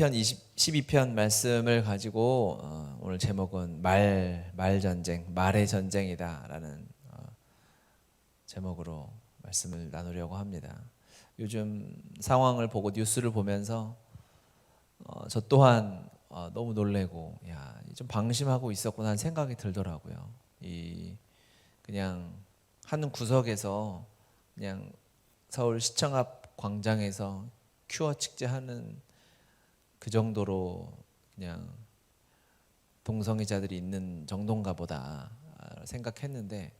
시편 12편 말씀을 가지고 오늘 제목은 말 전쟁, 말의 전쟁이다라는 제목으로 말씀을 나누려고 합니다. 요즘 상황을 보고 뉴스를 보면서 저 또한 너무 놀래고 좀 방심하고 있었구나 하는 생각이 들더라고요. 그냥 한 구석에서 그냥 서울 시청 앞 광장에서 큐어 축제하는 그 정도로 그냥 동성애자들이 있는 정도인가 보다 생각했는데,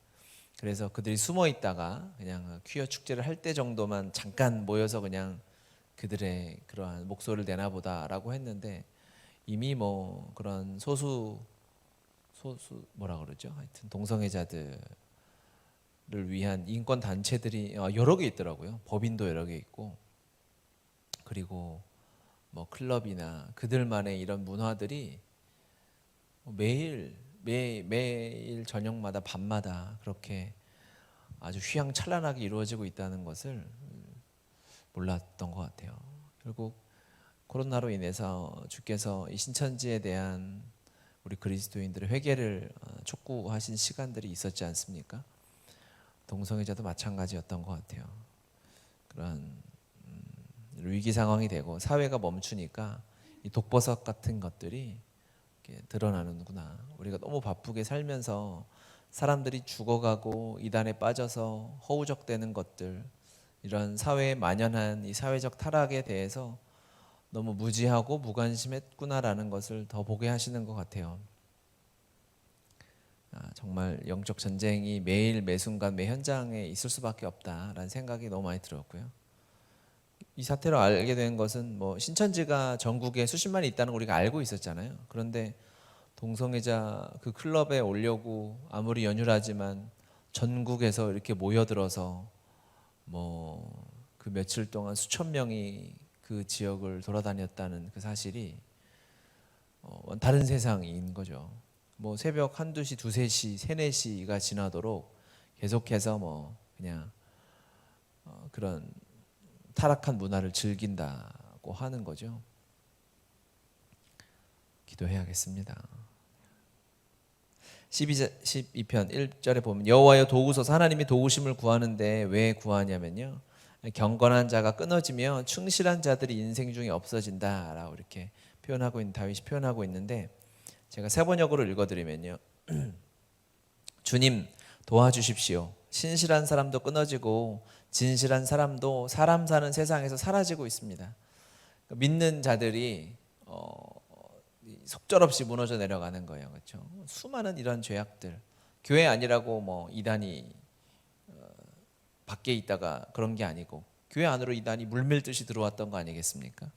그래서 그들이 숨어 있다가 그냥 퀴어 축제를 할 때 정도만 잠깐 모여서 그냥 그들의 그러한 목소리를 내나 보다라고 했는데, 이미 뭐 그런 소수 뭐라 그러죠? 하여튼 동성애자들을 위한 인권 단체들이 여러 개 있더라고요. 법인도 여러 개 있고, 그리고 뭐 클럽이나 그들만의 이런 문화들이 매일 저녁마다 밤마다 그렇게 아주 휘황찬란하게 이루어지고 있다는 것을 몰랐던 것 같아요. 결국 코로나로 인해서 주께서 이 신천지에 대한 우리 그리스도인들의 회개를 촉구하신 시간들이 있었지 않습니까? 동성애자도 마찬가지였던 것 같아요. 그런 위기 상황이 되고 사회가 멈추니까 이 독버섯 같은 것들이 이렇게 드러나는구나. 우리가 너무 바쁘게 살면서 사람들이 죽어가고 이단에 빠져서 허우적대는 것들, 이런 사회에 만연한 이 사회적 타락에 대해서 너무 무지하고 무관심했구나라는 것을 더 보게 하시는 것 같아요. 정말 영적 전쟁이 매일 매순간 매 현장에 있을 수밖에 없다라는 생각이 너무 많이 들었고요. 이 사태로 알게 된 것은 뭐 신천지가 전국에 수십만이 있다는 걸 우리가 알고 있었잖아요. 그런데 동성애자 그 클럽에 오려고 아무리 연휴라지만 전국에서 이렇게 모여들어서 뭐 그 며칠 동안 수천 명이 그 지역을 돌아다녔다는 그 사실이 다른 세상인 거죠. 뭐 새벽 1-2시, 2-3시, 3-4시가 지나도록 계속해서 뭐 그냥 그런 타락한 문화를 즐긴다고 하는 거죠. 기도해야겠습니다. 12편 1절에 보면 여호와여 도우소서. 하나님이 도우심을 구하는데 왜 구하냐면요, 경건한 자가 끊어지며 충실한 자들이 인생 중에 없어진다라고 이렇게 표현하고 있는, 다윗이 표현하고 있는데, 제가 세번역으로 읽어드리면요, 주님 도와주십시오. 신실한 사람도 끊어지고 진실한 사람도 사람 사는 세상에서 사라지고 있습니다. 믿는 자들이 속절없이 무너져 내려가는 거예요. 그렇죠? 수많은 이런 죄악들, 교회 아니라고 뭐 이단이 밖에 있다가 그런 게 아니고 교회 안으로 이단이 물밀듯이 들어왔던 거 아니겠습니까?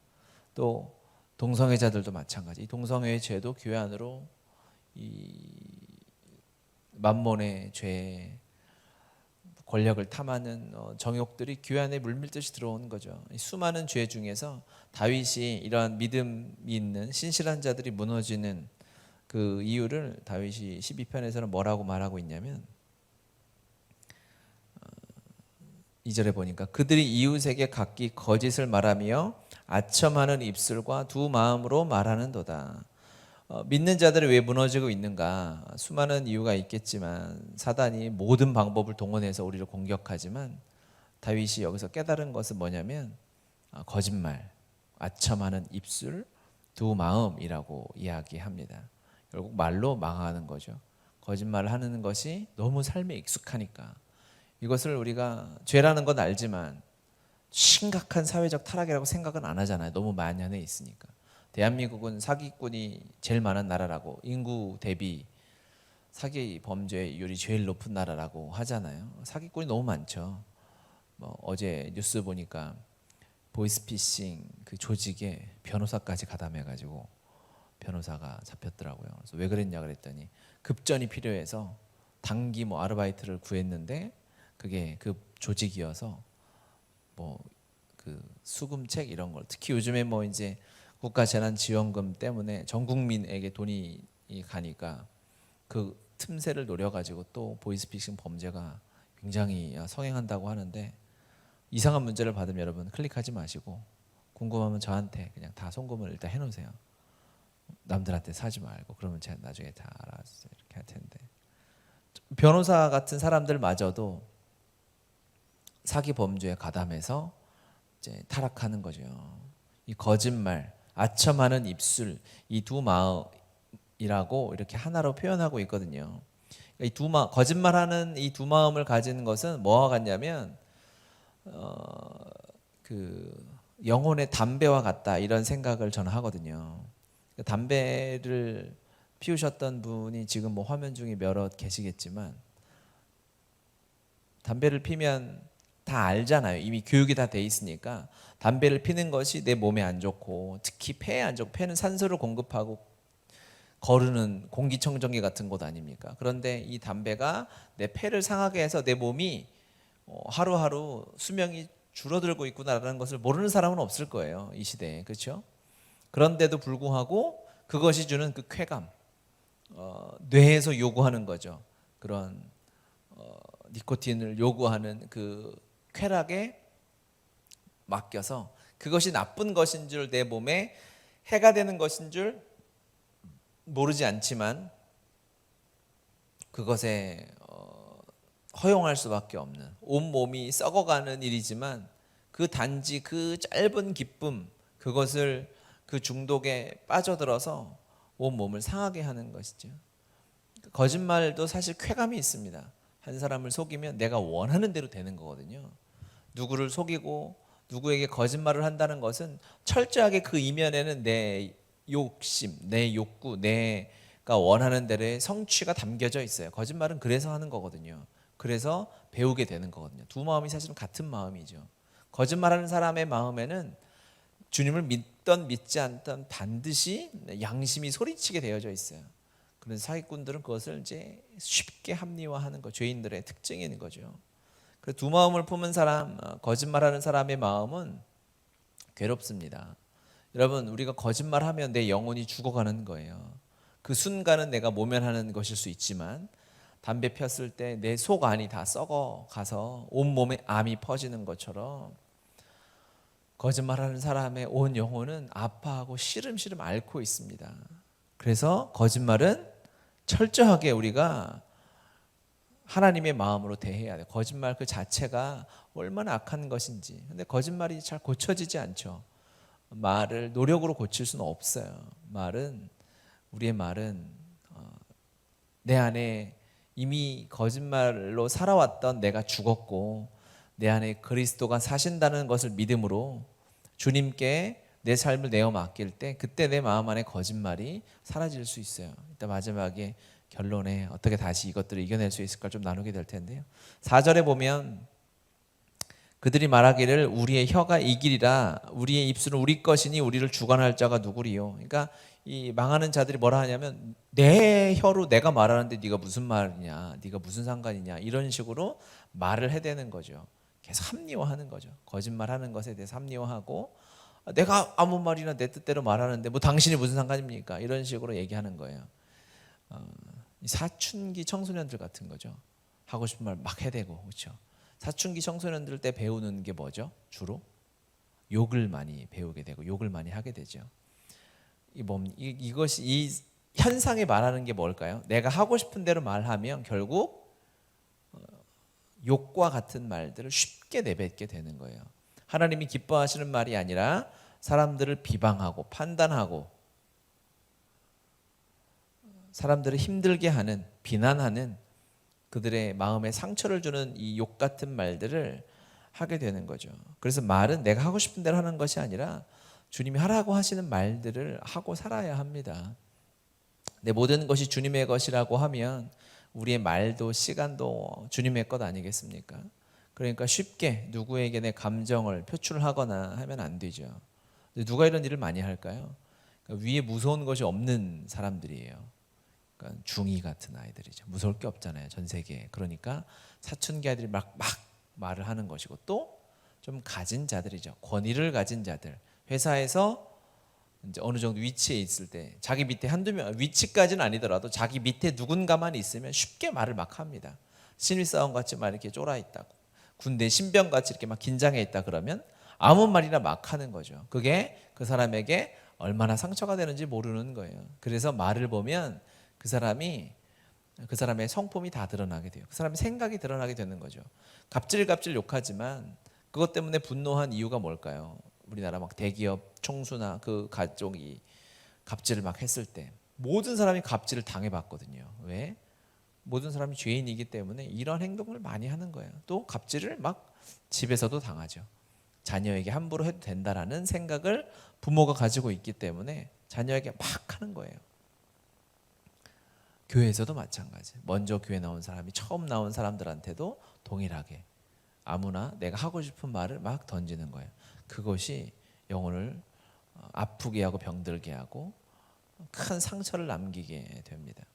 또 동성애자들도 마찬가지. 이 동성애의 죄도 교회 안으로 이 만몬의 죄, 권력을 탐하는 정욕들이 교회 안에 물밀듯이 들어오는 거죠. 수많은 죄 중에서 다윗이 이러한 믿음이 있는 신실한 자들이 무너지는 그 이유를 다윗이 12편에서는 뭐라고 말하고 있냐면, 2절에 보니까 그들이 이웃에게 각기 거짓을 말하며 아첨하는 입술과 두 마음으로 말하는도다. 믿는 자들이 왜 무너지고 있는가? 수많은 이유가 있겠지만 사단이 모든 방법을 동원해서 우리를 공격하지만, 다윗이 여기서 깨달은 것은 뭐냐면 거짓말, 아첨하는 입술, 두 마음이라고 이야기합니다. 결국 말로 망하는 거죠. 거짓말을 하는 것이 너무 삶에 익숙하니까. 이것을 우리가 죄라는 건 알지만 심각한 사회적 타락이라고 생각은 안 하잖아요. 너무 만연해 있으니까. 대한민국은 사기꾼이 제일 많은 나라라고, 인구 대비 사기 범죄율이 제일 높은 나라라고 하잖아요. 사기꾼이 너무 많죠. 뭐 어제 뉴스 보니까 보이스피싱 그 조직에 변호사까지 가담해가지고 변호사가 잡혔더라고요. 그래서 왜 그랬냐 그랬더니 급전이 필요해서 단기 뭐 아르바이트를 구했는데 그게 그 조직이어서 뭐 그 수금책 이런 걸, 특히 요즘에 뭐 이제 국가재난지원금 때문에 전 국민에게 돈이 가니까 그 틈새를 노려가지고 또 보이스피싱 범죄가 굉장히 성행한다고 하는데, 이상한 문제를 받으면 여러분 클릭하지 마시고 궁금하면 저한테 그냥 다 송금을 일단 해놓으세요. 남들한테 사지 말고. 그러면 제가 나중에 다 알아서 이렇게 할 텐데. 변호사 같은 사람들마저도 사기 범죄에 가담해서 이제 타락하는 거죠. 이 거짓말, 아첨하는 입술, 이 두 마음이라고 이렇게 하나로 표현하고 있거든요. 이 두 거짓말하는 이 두 마음을 가진 것은 뭐와 같냐면 그 영혼의 담배와 같다, 이런 생각을 저는 하거든요. 담배를 피우셨던 분이 지금 뭐 화면 중에 몇몇 계시겠지만, 담배를 피면 다 알잖아요. 이미 교육이 다 돼 있으니까 담배를 피는 것이 내 몸에 안 좋고, 특히 폐에 안 좋고, 폐는 산소를 공급하고 거르는 공기청정기 같은 곳 아닙니까? 그런데 이 담배가 내 폐를 상하게 해서 내 몸이 하루하루 수명이 줄어들고 있구나라는 것을 모르는 사람은 없을 거예요, 이 시대에. 그렇죠? 그런데도 불구하고 그것이 주는 그 쾌감, 뇌에서 요구하는 거죠. 그런 니코틴을 요구하는 그 쾌락에 맡겨서 그것이 나쁜 것인 줄, 내 몸에 해가 되는 것인 줄 모르지 않지만 그것에 허용할 수밖에 없는, 온 몸이 썩어가는 일이지만 그 단지 그 짧은 기쁨, 그것을 그 중독에 빠져들어서 온 몸을 상하게 하는 것이죠. 거짓말도 사실 쾌감이 있습니다. 한 사람을 속이면 내가 원하는 대로 되는 거거든요. 누구를 속이고 누구에게 거짓말을 한다는 것은 철저하게 그 이면에는 내 욕심, 내 욕구, 내가 원하는 대로의 성취가 담겨져 있어요. 거짓말은 그래서 하는 거거든요. 그래서 배우게 되는 거거든요. 두 마음이 사실은 같은 마음이죠. 거짓말하는 사람의 마음에는 주님을 믿던 믿지 않던 반드시 양심이 소리치게 되어져 있어요. 그래서 사기꾼들은 그것을 이제 쉽게 합리화하는 거, 죄인들의 특징인 거죠. 그래서 두 마음을 품은 사람, 거짓말하는 사람의 마음은 괴롭습니다. 여러분, 우리가 거짓말하면 내 영혼이 죽어가는 거예요. 그 순간은 내가 모면하는 것일 수 있지만, 담배 폈을 때 내 속 안이 다 썩어가서 온몸에 암이 퍼지는 것처럼 거짓말하는 사람의 온 영혼은 아파하고 시름시름 앓고 있습니다. 그래서 거짓말은 철저하게 우리가 하나님의 마음으로 대해야 돼요. 거짓말 그 자체가 얼마나 악한 것인지. 근데 거짓말이 잘 고쳐지지 않죠. 말을 노력으로 고칠 수는 없어요. 우리의 말은 내 안에 이미 거짓말로 살아왔던 내가 죽었고 내 안에 그리스도가 사신다는 것을 믿음으로 주님께 내 삶을 내어 맡길 때, 그때 내 마음 안에 거짓말이 사라질 수 있어요. 이따 마지막에 결론에 어떻게 다시 이것들을 이겨낼 수 있을까 좀 나누게 될 텐데요. 4절에 보면 그들이 말하기를 우리의 혀가 이기리라, 우리의 입술은 우리 것이니 우리를 주관할 자가 누구리요. 그러니까 이 망하는 자들이 뭐라 하냐면, 내 혀로 내가 말하는데 네가 무슨 말이냐, 네가 무슨 상관이냐, 이런 식으로 말을 해대는 거죠. 계속 합리화하는 거죠. 거짓말하는 것에 대해서 합리화하고, 내가 아무 말이나 내 뜻대로 말하는데 뭐 당신이 무슨 상관입니까, 이런 식으로 얘기하는 거예요. 사춘기 청소년들 같은 거죠. 하고 싶은 말 막 해대고. 그렇죠. 사춘기 청소년들 때 배우는 게 뭐죠? 주로 욕을 많이 배우게 되고 욕을 많이 하게 되죠. 이것이 이 현상이 말하는 게 뭘까요? 내가 하고 싶은 대로 말하면 결국 욕과 같은 말들을 쉽게 내뱉게 되는 거예요. 하나님이 기뻐하시는 말이 아니라 사람들을 비방하고 판단하고 사람들을 힘들게 하는, 비난하는, 그들의 마음에 상처를 주는 이 욕 같은 말들을 하게 되는 거죠. 그래서 말은 내가 하고 싶은 대로 하는 것이 아니라 주님이 하라고 하시는 말들을 하고 살아야 합니다. 내 모든 것이 주님의 것이라고 하면 우리의 말도 시간도 주님의 것 아니겠습니까? 그러니까 쉽게 누구에게 내 감정을 표출하거나 하면 안 되죠. 누가 이런 일을 많이 할까요? 그러니까 위에 무서운 것이 없는 사람들이에요. 그러니까 중이 같은 아이들이죠. 무서울 게 없잖아요, 전 세계에. 그러니까 사춘기 아이들이 막 말을 하는 것이고, 또 좀 가진 자들이죠. 권위를 가진 자들. 회사에서 이제 어느 정도 위치에 있을 때 자기 밑에 한두 명, 위치까지는 아니더라도 자기 밑에 누군가만 있으면 쉽게 말을 막 합니다. 신입사원 같이 막 이렇게 쫄아 있다고, 군대 신병 같이 이렇게 막 긴장해 있다 그러면 아무 말이나 막 하는 거죠. 그게 그 사람에게 얼마나 상처가 되는지 모르는 거예요. 그래서 말을 보면 그 사람의 성품이 다 드러나게 돼요. 그 사람의 생각이 드러나게 되는 거죠. 갑질갑질 욕하지만 그것 때문에 분노한 이유가 뭘까요? 우리나라 막 대기업 총수나 그 가족이 갑질을 막 했을 때 모든 사람이 갑질을 당해봤거든요. 왜? 모든 사람이 죄인이기 때문에 이런 행동을 많이 하는 거예요. 또 갑질을 막 집에서도 당하죠. 자녀에게 함부로 해도 된다라는 생각을 부모가 가지고 있기 때문에 자녀에게 막 하는 거예요. 교회에서도 마찬가지. 먼저 교회 나온 사람이 처음 나온 사람들한테도 동일하게 아무나 내가 하고 싶은 말을 막 던지는 거예요. 그것이 영혼을 아프게 하고 병들게 하고 큰 상처를 남기게 됩니다.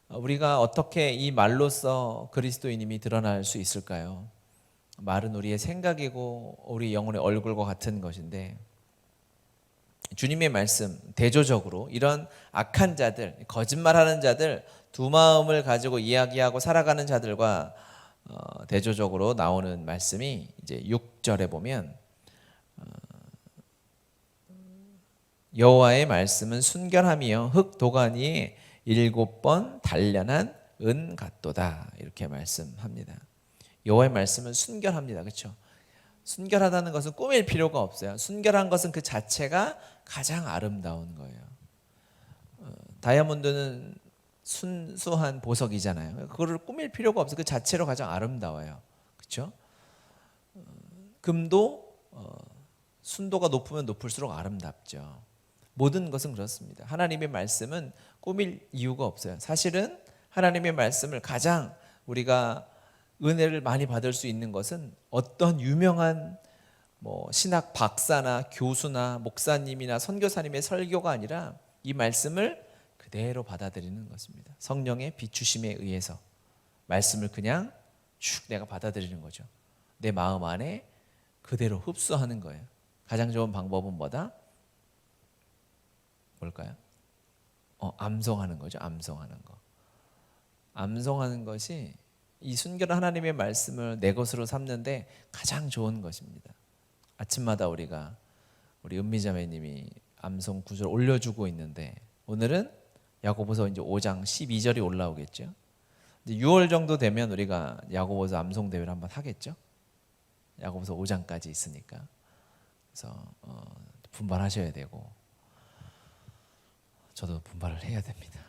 우리가 어떻게 이 말로써 그리스도인임이 드러날 수 있을까요? 말은 우리의 생각이고 우리 영혼의 얼굴과 같은 것인데 주님의 말씀 대조적으로 이런 악한 자들, 거짓말하는 자들, 두 마음을 가지고 이야기하고 살아가는 자들과 대조적으로 나오는 말씀이 이제 6절에 보면 여호와의 말씀은 순결함이요 흙 도가니에 7번 단련한 은 같도다 이렇게 말씀합니다. 여호와의 말씀은 순결합니다. 그렇죠? 순결하다는 것은 꾸밀 필요가 없어요. 순결한 것은 그 자체가 가장 아름다운 거예요. 다이아몬드는 순수한 보석이잖아요. 그거를 꾸밀 필요가 없어요. 그 자체로 가장 아름다워요. 그렇죠? 금도 순도가 높으면 높을수록 아름답죠. 모든 것은 그렇습니다. 하나님의 말씀은 꾸밀 이유가 없어요. 사실은 하나님의 말씀을 가장 우리가 은혜를 많이 받을 수 있는 것은 어떤 유명한 신학 박사나 교수나 목사님이나 선교사님의 설교가 아니라 이 말씀을 그대로 받아들이는 것입니다. 성령의 비추심에 의해서 말씀을 그냥 쭉 내가 받아들이는 거죠. 내 마음 안에 그대로 흡수하는 거예요. 가장 좋은 방법은 뭐다? 뭘까요? 암송하는 거죠. 암송하는 거. 암송하는 것이 이 순결한 하나님의 말씀을 내 것으로 삼는데 가장 좋은 것입니다. 아침마다 우리 은미자매님이 암송 구절 올려주고 있는데 오늘은 야고보서 이제 5장 12절이 올라오겠죠. 이제 6월 정도 되면 우리가 야고보서 암송 대회를 한번 하겠죠. 야고보서 5장까지 있으니까. 그래서 분발하셔야 되고 저도 분발을 해야 됩니다.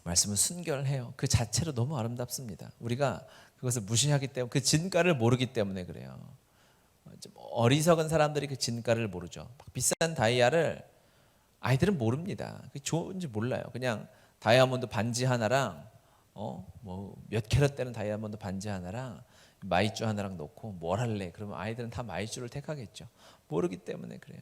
말씀은 순결해요. 그 자체로 너무 아름답습니다. 우리가 그것을 무시하기 때문에 그 진가를 모르기 때문에 그래요. 좀 어리석은 사람들이 그 진가를 모르죠. 비싼 다이아를 아이들은 모릅니다. 그게 좋은지 몰라요. 그냥 다이아몬드 반지 하나랑 몇 캐럿 되는 다이아몬드 반지 하나랑 마이쮸 하나랑 놓고 뭘 할래? 그러면 아이들은 다 마이쮸를 택하겠죠. 모르기 때문에 그래요.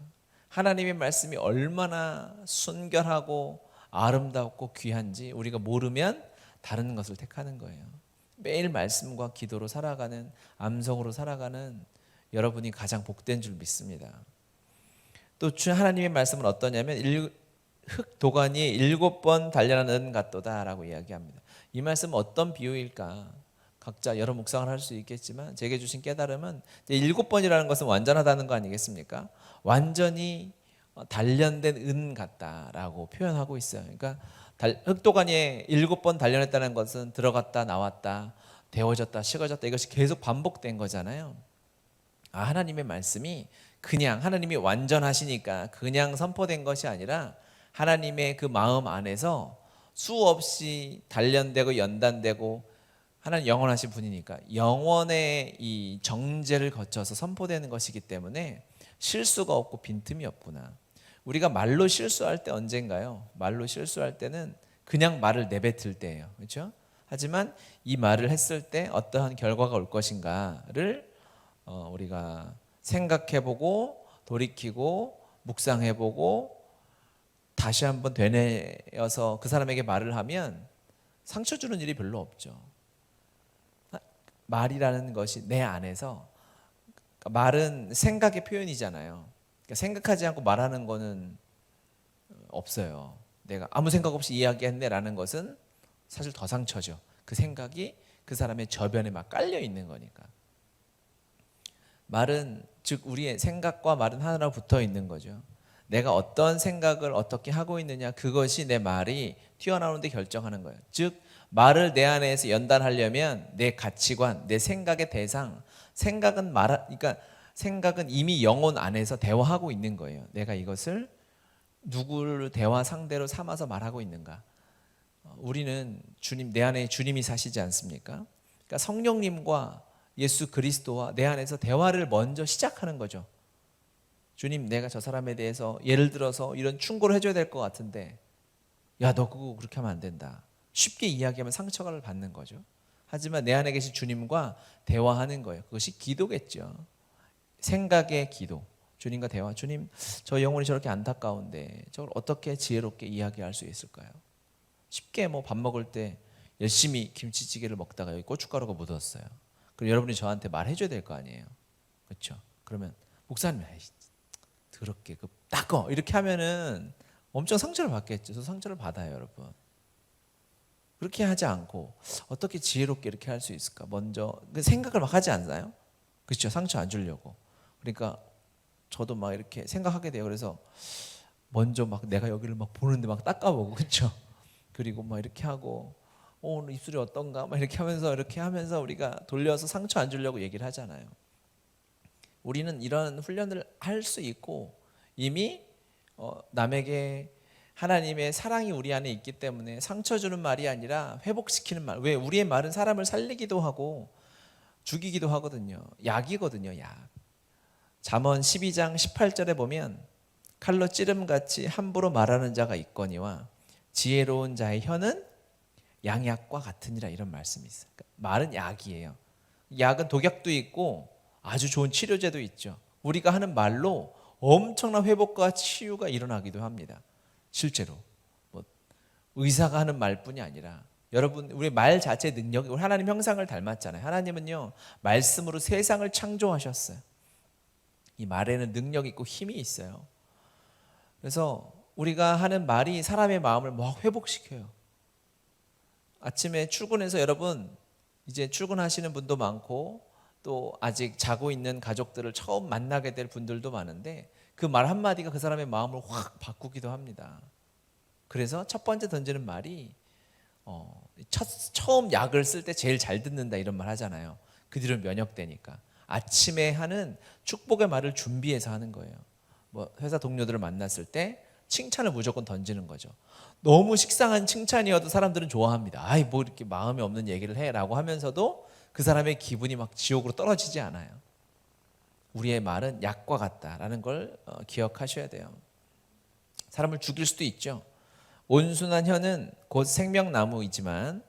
하나님의 말씀이 얼마나 순결하고 아름답고 귀한지 우리가 모르면 다른 것을 택하는 거예요. 매일 말씀과 기도로 살아가는, 암송으로 살아가는 여러분이 가장 복된 줄 믿습니다. 또 하나님의 말씀은 어떠냐면 흙 도가니에 7번 단련한 은 같도다 라고 이야기합니다. 이 말씀은 어떤 비유일까? 각자 여러 묵상을 할 수 있겠지만 제게 주신 깨달음은 7번이라는 것은 완전하다는 거 아니겠습니까? 완전히 단련된 은 같다라고 표현하고 있어요. 그러니까 흙도가니에 7번 단련했다는 것은 들어갔다 나왔다 데워졌다 식어졌다 이것이 계속 반복된 거잖아요. 하나님의 말씀이 그냥 하나님이 완전하시니까 그냥 선포된 것이 아니라 하나님의 그 마음 안에서 수없이 단련되고 연단되고 하나님 영원하신 분이니까 영원의 이 정제를 거쳐서 선포되는 것이기 때문에 실수가 없고 빈틈이 없구나. 우리가 말로 실수할 때 언젠가요? 말로 실수할 때는 그냥 말을 내뱉을 때예요. 그렇죠? 하지만 이 말을 했을 때 어떠한 결과가 올 것인가를 우리가 생각해보고 돌이키고 묵상해보고 다시 한번 되뇌어서 그 사람에게 말을 하면 상처 주는 일이 별로 없죠. 말이라는 것이 내 안에서 말은 생각의 표현이잖아요. 그러니까 생각하지 않고 말하는 거는 없어요. 내가 아무 생각 없이 이야기했네라는 것은 사실 더 상처죠. 그 생각이 그 사람의 저변에 막 깔려 있는 거니까. 말은 즉 우리의 생각과 말은 하나로 붙어 있는 거죠. 내가 어떤 생각을 어떻게 하고 있느냐, 그것이 내 말이 튀어나오는 데 결정하는 거예요. 즉 말을 내 안에서 연단하려면 내 가치관, 내 생각의 대상, 그러니까 생각은 이미 영혼 안에서 대화하고 있는 거예요. 내가 이것을 누구를 대화 상대로 삼아서 말하고 있는가? 우리는 주님, 내 안에 주님이 사시지 않습니까? 그러니까 성령님과 예수 그리스도와 내 안에서 대화를 먼저 시작하는 거죠. 주님, 내가 저 사람에 대해서 예를 들어서 이런 충고를 해줘야 될 것 같은데, 야, 너 그거 그렇게 하면 안 된다. 쉽게 이야기하면 상처를 받는 거죠. 하지만 내 안에 계신 주님과 대화하는 거예요. 그것이 기도겠죠. 생각의 기도. 주님과 대화. 주님, 저 영혼이 저렇게 안타까운데 저걸 어떻게 지혜롭게 이야기할 수 있을까요? 쉽게 뭐 밥 먹을 때 열심히 김치찌개를 먹다가 여기 고춧가루가 묻었어요. 그럼 여러분이 저한테 말해줘야 될 거 아니에요. 그렇죠? 그러면 목사님, 더럽게 그 닦어 이렇게 하면은 엄청 상처를 받겠죠. 저 상처를 받아요, 여러분. 그렇게 하지 않고 어떻게 지혜롭게 이렇게 할 수 있을까? 먼저 생각을 막 하지 않나요? 그렇죠? 상처 안 주려고. 그러니까 저도 막 이렇게 생각하게 돼요. 그래서 먼저 막 내가 여기를 막 보는데 막 닦아보고, 그렇죠? 그리고 막 이렇게 하고 오늘 입술이 어떤가 막 이렇게 하면서 우리가 돌려서 상처 안 주려고 얘기를 하잖아요. 우리는 이런 훈련을 할 수 있고 이미 남에게 하나님의 사랑이 우리 안에 있기 때문에 상처 주는 말이 아니라 회복시키는 말. 왜? 우리의 말은 사람을 살리기도 하고 죽이기도 하거든요. 약이거든요, 약. 잠언 12장 18절에 보면 칼로 찌름같이 함부로 말하는 자가 있거니와 지혜로운 자의 혀는 양약과 같으니라, 이런 말씀이 있어요. 그러니까 말은 약이에요. 약은 독약도 있고 아주 좋은 치료제도 있죠. 우리가 하는 말로 엄청난 회복과 치유가 일어나기도 합니다. 실제로 뭐 의사가 하는 말뿐이 아니라 여러분, 우리 말 자체의 능력이, 우리 하나님 형상을 닮았잖아요. 하나님은요 말씀으로 세상을 창조하셨어요. 이 말에는 능력이 있고 힘이 있어요. 그래서 우리가 하는 말이 사람의 마음을 막 회복시켜요. 아침에 출근해서 여러분, 이제 출근하시는 분도 많고 또 아직 자고 있는 가족들을 처음 만나게 될 분들도 많은데 그 말 한마디가 그 사람의 마음을 확 바꾸기도 합니다. 그래서 첫 번째 던지는 말이 처음 약을 쓸 때 제일 잘 듣는다, 이런 말 하잖아요. 그 뒤로 면역되니까. 아침에 하는 축복의 말을 준비해서 하는 거예요. 뭐 회사 동료들을 만났을 때 칭찬을 무조건 던지는 거죠. 너무 식상한 칭찬이어도 사람들은 좋아합니다. 아이, 뭐 이렇게 마음이 없는 얘기를 해라고 하면서도 그 사람의 기분이 막 지옥으로 떨어지지 않아요. 우리의 말은 약과 같다라는 걸 기억하셔야 돼요. 사람을 죽일 수도 있죠. 온순한 혀는 곧 생명나무이지만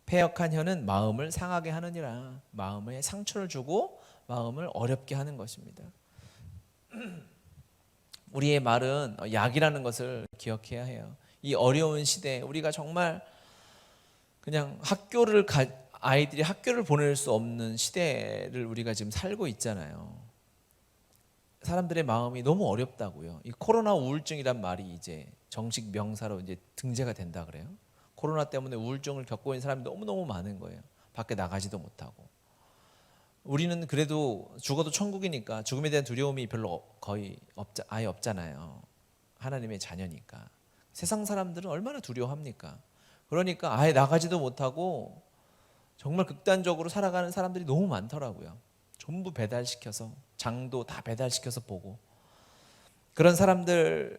패역한 혀는 마음을 상하게 하느니라. 마음에 상처를 주고 마음을 어렵게 하는 것입니다. 우리의 말은 약이라는 것을 기억해야 해요. 이 어려운 시대에 우리가 정말 그냥 아이들이 학교를 보낼 수 없는 시대를 우리가 지금 살고 있잖아요. 사람들의 마음이 너무 어렵다고요. 이 코로나 우울증이란 말이 이제 정식 명사로 이제 등재가 된다 그래요. 코로나 때문에 우울증을 겪고 있는 사람이 너무너무 많은 거예요. 밖에 나가지도 못하고. 우리는 그래도 죽어도 천국이니까 죽음에 대한 두려움이 아예 없잖아요. 하나님의 자녀니까. 세상 사람들은 얼마나 두려워합니까? 그러니까 아예 나가지도 못하고 정말 극단적으로 살아가는 사람들이 너무 많더라고요. 전부 배달시켜서, 장도 다 배달시켜서 보고. 그런 사람들,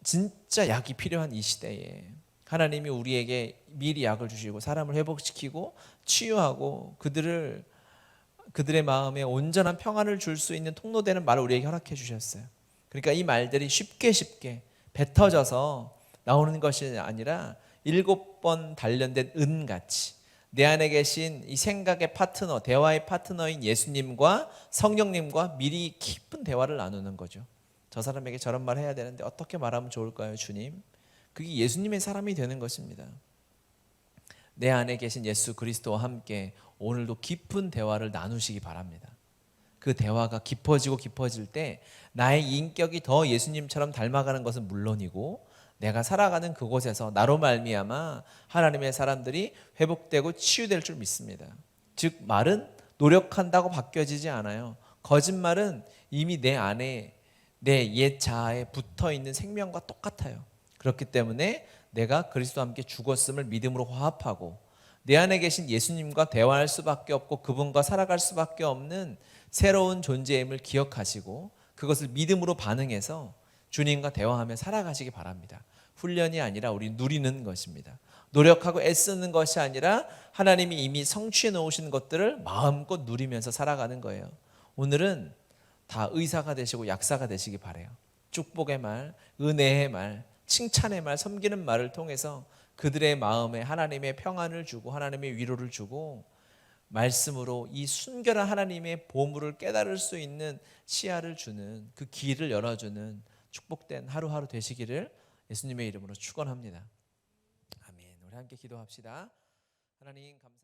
진짜 약이 필요한 이 시대에 하나님이 우리에게 미리 약을 주시고 사람을 회복시키고 치유하고 그들의 마음에 온전한 평안을 줄 수 있는 통로되는 말을 우리에게 허락해 주셨어요. 그러니까 이 말들이 쉽게 뱉어져서 나오는 것이 아니라 7번 단련된 은같이 내 안에 계신 이 생각의 파트너, 대화의 파트너인 예수님과 성령님과 미리 깊은 대화를 나누는 거죠. 저 사람에게 저런 말 해야 되는데 어떻게 말하면 좋을까요, 주님? 그게 예수님의 사람이 되는 것입니다. 내 안에 계신 예수 그리스도와 함께 오늘도 깊은 대화를 나누시기 바랍니다. 그 대화가 깊어질 때 나의 인격이 더 예수님처럼 닮아가는 것은 물론이고 내가 살아가는 그곳에서 나로 말미암아 하나님의 사람들이 회복되고 치유될 줄 믿습니다. 즉 말은 노력한다고 바뀌어지지 않아요. 거짓말은 이미 내 안에 내 옛 자아에 붙어 있는 생명과 똑같아요. 그렇기 때문에 내가 그리스도와 함께 죽었음을 믿음으로 화합하고 내 안에 계신 예수님과 대화할 수밖에 없고 그분과 살아갈 수밖에 없는 새로운 존재임을 기억하시고 그것을 믿음으로 반응해서 주님과 대화하며 살아가시기 바랍니다. 훈련이 아니라 우리 누리는 것입니다. 노력하고 애쓰는 것이 아니라 하나님이 이미 성취해 놓으신 것들을 마음껏 누리면서 살아가는 거예요. 오늘은 다 의사가 되시고 약사가 되시기 바라요. 축복의 말, 은혜의 말, 칭찬의 말, 섬기는 말을 통해서 그들의 마음에 하나님의 평안을 주고 하나님의 위로를 주고 말씀으로 이 순결한 하나님의 보물을 깨달을 수 있는 시야를 주는 그 길을 열어주는 축복된 하루하루 되시기를 예수님의 이름으로 축원합니다. 아멘. 우리 함께 기도합시다. 하나님 감사합니다.